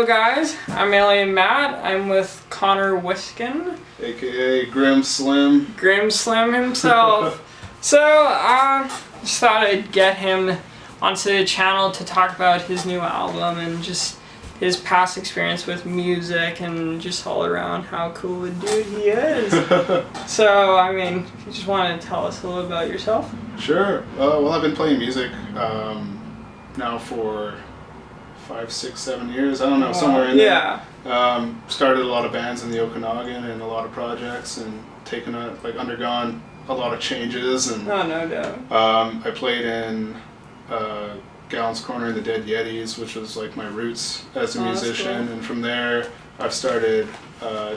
Hello guys, I'm Alien Matt. I'm with Connor Whiskin, aka Grim Slim. Grim Slim himself. So just thought I'd get him onto the channel to talk about his new album and just his past experience with music and just all around how cool a dude he is. So, I mean, if you just want to tell us a little about yourself. Sure. Well, I've been playing music now for 5, 6, 7 years. I don't know, somewhere in there. Started a lot of bands in the Okanagan and a lot of projects and undergone a lot of changes. And oh, no doubt. I played in Gallon's Corner and the Dead Yetis, which was like my roots as a musician. Cool. And from there, I've started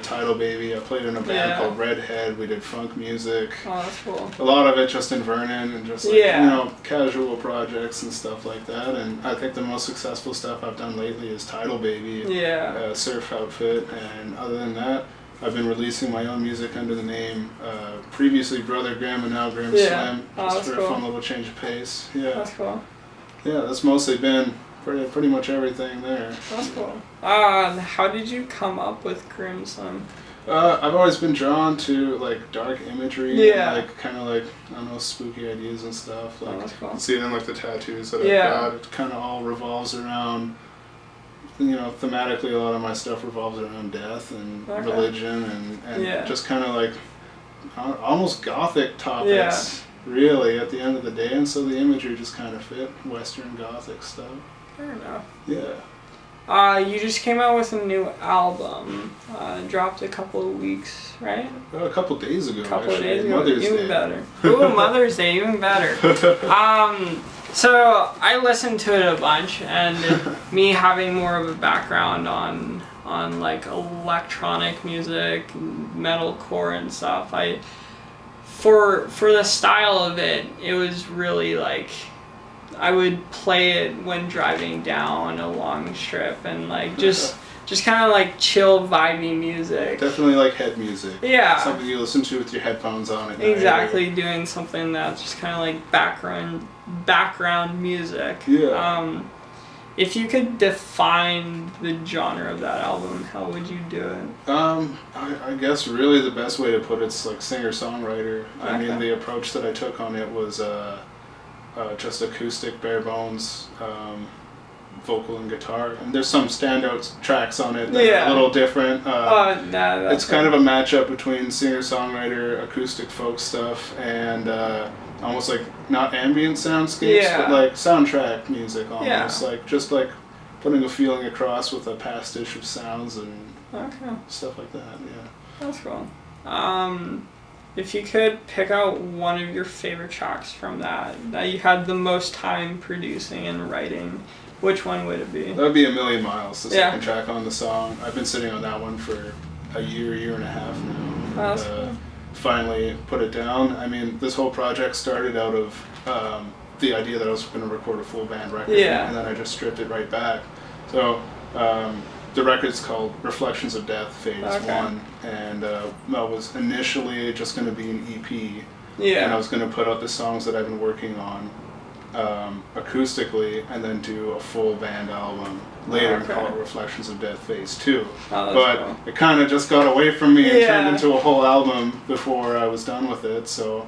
Tidal Baby. I played in a band called Redhead. We did funk music. Oh, that's cool. A lot of it just in Vernon and just like, casual projects and stuff like that. And I think the most successful stuff I've done lately is Tidal Baby, surf outfit. And other than that, I've been releasing my own music under the name previously Brother Grim and now Grim Slim. Just for a fun little change of pace. Yeah. That's cool. Yeah, that's mostly been pretty much everything there. That's cool. How did you come up with Grim Slim? I've always been drawn to like dark imagery and like kind of like, I don't know, spooky ideas and stuff. Like, that's cool. See it in like the tattoos that I've got. It kind of all revolves around, thematically a lot of my stuff revolves around death and religion and just kind of like almost gothic topics. Really, at the end of the day, and so the imagery just kind of fit Western Gothic stuff. Fair enough. Yeah. You just came out with a new album. Dropped a couple of weeks, right? A couple of days ago. Mother's Day. Even better. Ooh, Mother's Day, even better. So I listened to it a bunch, and me having more of a background on like electronic music, metalcore and stuff, For the style of it, it was really like, I would play it when driving down a long strip and like just kind of like chill, vibey music. Definitely like head music. Yeah. Something you listen to with your headphones on at night. Exactly, doing something that's just kind of like background music. Yeah. If you could define the genre of that album, how would you do it? I guess really the best way to put it's like singer-songwriter. Okay. I mean, the approach that I took on it was just acoustic, bare bones, vocal and guitar. And there's some standout tracks on it that are a little different. It's kind of a matchup between singer-songwriter, acoustic folk stuff, and almost like not ambient soundscapes, but like soundtrack music almost. Like just like putting a feeling across with a pastiche of sounds and stuff like that. Yeah. That's cool. If you could pick out one of your favorite tracks from that you had the most time producing and writing, which one would it be? That would be A Million Miles, the second track on the song. I've been sitting on that one for a year and a half now. Finally put it down. I mean, this whole project started out of the idea that I was going to record a full band record, and then I just stripped it right back. So the record's called Reflections of Death, Phase 1, and that was initially just going to be an EP, and I was going to put out the songs that I've been working on acoustically and then do a full band album later and call it Reflections of Death Phase 2. But it kind of just got away from me and turned into a whole album before I was done with it, so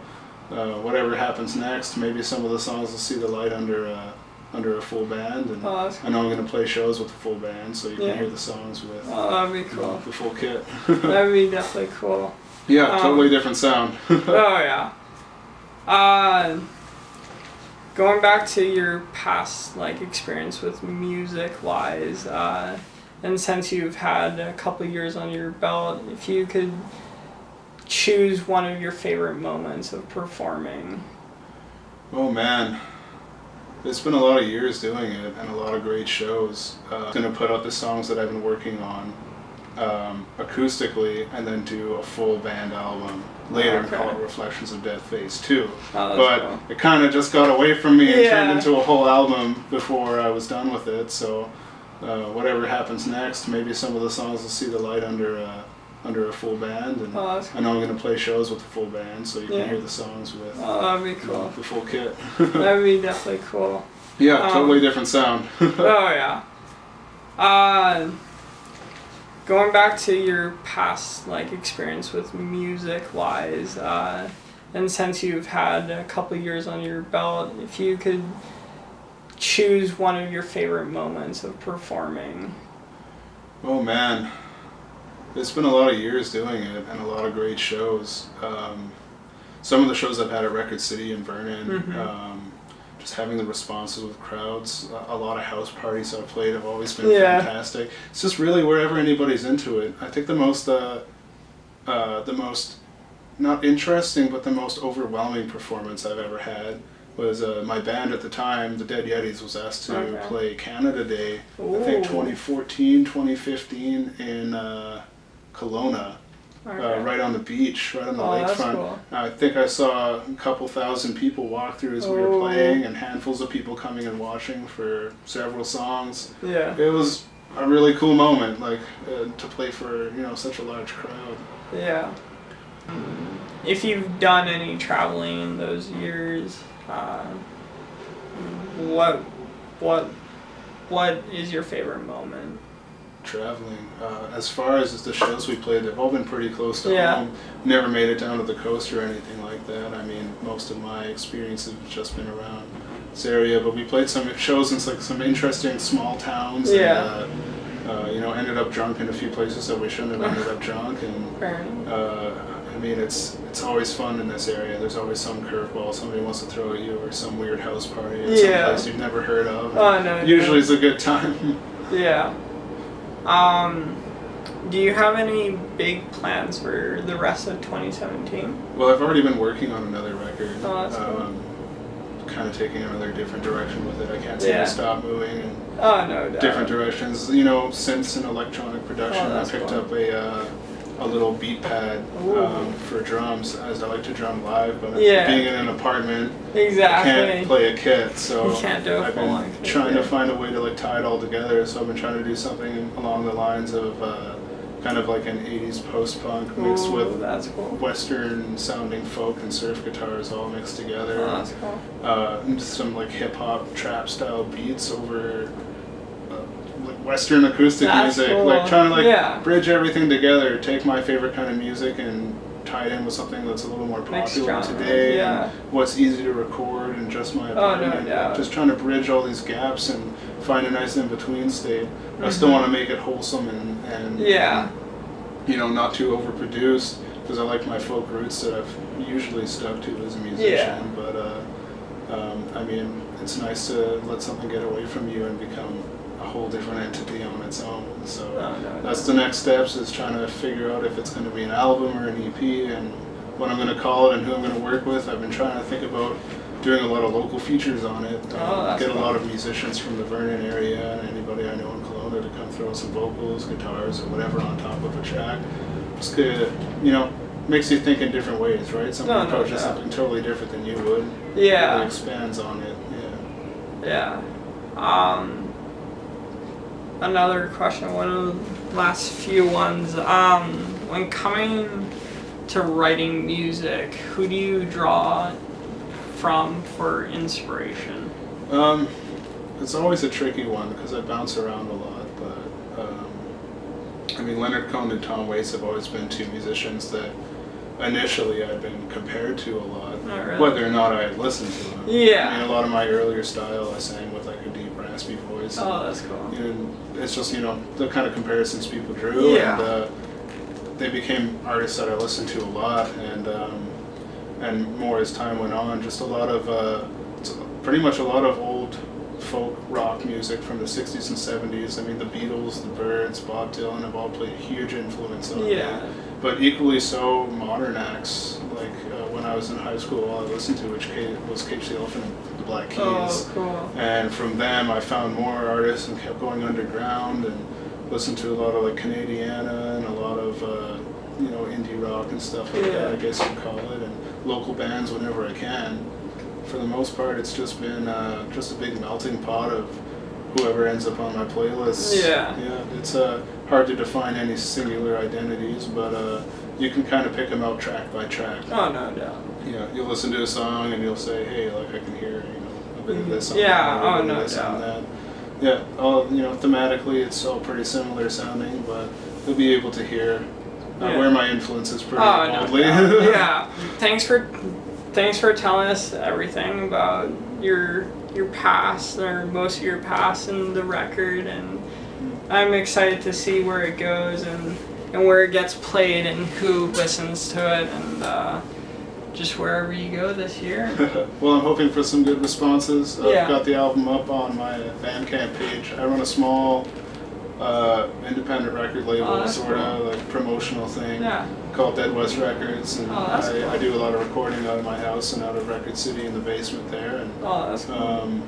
whatever happens next, maybe some of the songs will see the light under a full band, and I know I'm going to play shows with the full band, so you can hear the songs with that'd be cool. The full kit. That'd be definitely cool. Yeah, totally different sound. Going back to your past experience with music wise, and since you've had a couple years on your belt, if you could choose one of your favorite moments of performing. Oh man, it's been a lot of years doing it and a lot of great shows. I'm going to put out the songs that I've been working on acoustically and then do a full band album later and call it Reflections of Death Phase 2. But it kind of just got away from me and turned into a whole album before I was done with it, so whatever happens next, maybe some of the songs will see the light under a full band, and I know I'm going to play shows with the full band, so you can hear the songs with that'd be cool. The full kit. That'd be definitely cool. Yeah, totally different sound. going back to your past like experience with music wise, and since you've had a couple years on your belt, if you could choose one of your favorite moments of performing. Oh man, it's been a lot of years doing it and a lot of great shows. Some of the shows I've had at Record City in Vernon, just having the responses with crowds, a lot of house parties I've played have always been fantastic. It's just really wherever anybody's into it. I think the most not interesting, but the most overwhelming performance I've ever had was my band at the time, the Dead Yetis, was asked to play Canada Day, I think 2014, 2015 in Kelowna. Right on the beach, right on the lakefront. Cool. I think I saw a couple thousand people walk through as we were playing, and handfuls of people coming and watching for several songs. Yeah, it was a really cool moment, like to play for such a large crowd. Yeah. If you've done any traveling in those years, what is your favorite moment? Traveling. As far as the shows we played, they've all been pretty close to home. Never made it down to the coast or anything like that. I mean, most of my experience has just been around this area, but we played some shows in like some interesting small towns. And, ended up drunk in a few places that we shouldn't have ended up drunk. And I mean, it's always fun in this area. There's always some curveball somebody wants to throw at you, or some weird house party at some place you've never heard of. Usually it's a good time. Yeah. Do you have any big plans for the rest of 2017? Well, I've already been working on another record. Oh, that's cool. Kind of taking another different direction with it. I can't seem to stop moving in different directions. Synths and electronic production. I picked up a little beat pad for drums, as I like to drum live, but being in an apartment, I can't play a kit, so I've been trying to find a way to like tie it all together. So I've been trying to do something along the lines of kind of like an 80s post-punk mixed with Western sounding folk and surf guitars all mixed together. That's cool. Some like hip-hop trap style beats over like Western acoustic music, cool. Like trying to bridge everything together, take my favorite kind of music and tie it in with something that's a little more popular today, and what's easy to record and just my opinion. Just trying to bridge all these gaps and find a nice in-between state. I still want to make it wholesome and not too overproduced, because I like my folk roots that I've usually stuck to as a musician. But I mean, it's nice to let something get away from you and become a whole different entity on its own. So that's the next steps, is trying to figure out if it's going to be an album or an EP and what I'm going to call it and who I'm going to work with. I've been trying to think about doing a lot of local features on it. Get a lot of musicians from the Vernon area and anybody I know in Kelowna to come throw some vocals, guitars, or whatever on top of a track. Just makes you think in different ways, right? Someone approaches something totally different than you would. Yeah. Really expands on it. Yeah. Another question, one of the last few ones. When coming to writing music, who do you draw from for inspiration? It's always a tricky one because I bounce around a lot, but I mean, Leonard Cohen and Tom Waits have always been two musicians that initially I'd been compared to a lot, whether or not I had listened to them. Yeah. I mean, a lot of my earlier style I sang with like a deep raspy voice. Oh, that's cool. And it's just, the kind of comparisons people drew, and they became artists that I listened to a lot, and more as time went on, just a lot of, pretty much a lot of old folk rock music from the 60s and 70s. I mean, the Beatles, the Byrds, Bob Dylan have all played a huge influence on me. But equally so, modern acts, like when I was in high school, all I listened to was Cage the Elephant and the Black Keys. Oh, cool. And from them, I found more artists and kept going underground and listened to a lot of like Canadiana and a lot of indie rock and stuff like that, I guess you'd call it, and local bands whenever I can. For the most part, it's just been just a big melting pot of whoever ends up on my playlists. It's hard to define any singular identities, but you can kind of pick them out track by track. Oh, no doubt. You'll listen to a song and you'll say, hey, like I can hear a bit of this on no doubt. All thematically it's all pretty similar sounding, but he'll be able to hear where my influence is pretty boldly. No. Yeah. Thanks for telling us everything about your past, or most of your past, and the record, and I'm excited to see where it goes and where it gets played and who listens to it, and just wherever you go this year. Well, I'm hoping for some good responses. I've got the album up on my Bandcamp page. I run a small independent record label, sort of like promotional thing called Dead West Records, and I do a lot of recording out of my house and out of Record City in the basement there, and that's cool.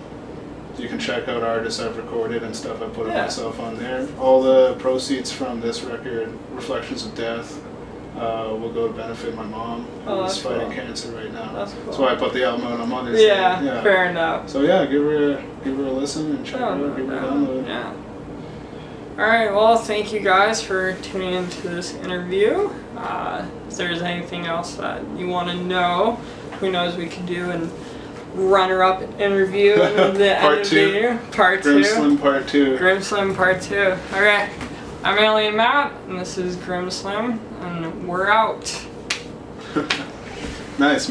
You can check out artists I've recorded and stuff I put myself on there. All the proceeds from this record, Reflections of Death, will go to benefit my mom, who's fighting cancer right now. That's cool. That's why I put the album out on Mother's Day. Yeah, fair enough. So yeah, give her a listen and check it out, give her a download. Yeah. Alright, well, thank you guys for tuning into this interview. If there's anything else that you want to know, who knows, we could do an runner-up interview in the Part 2. Part 2. Grimslim Part 2. Grimslim Part 2. Alright, I'm Alien Matt, and this is Grimslim, and we're out. Nice, man.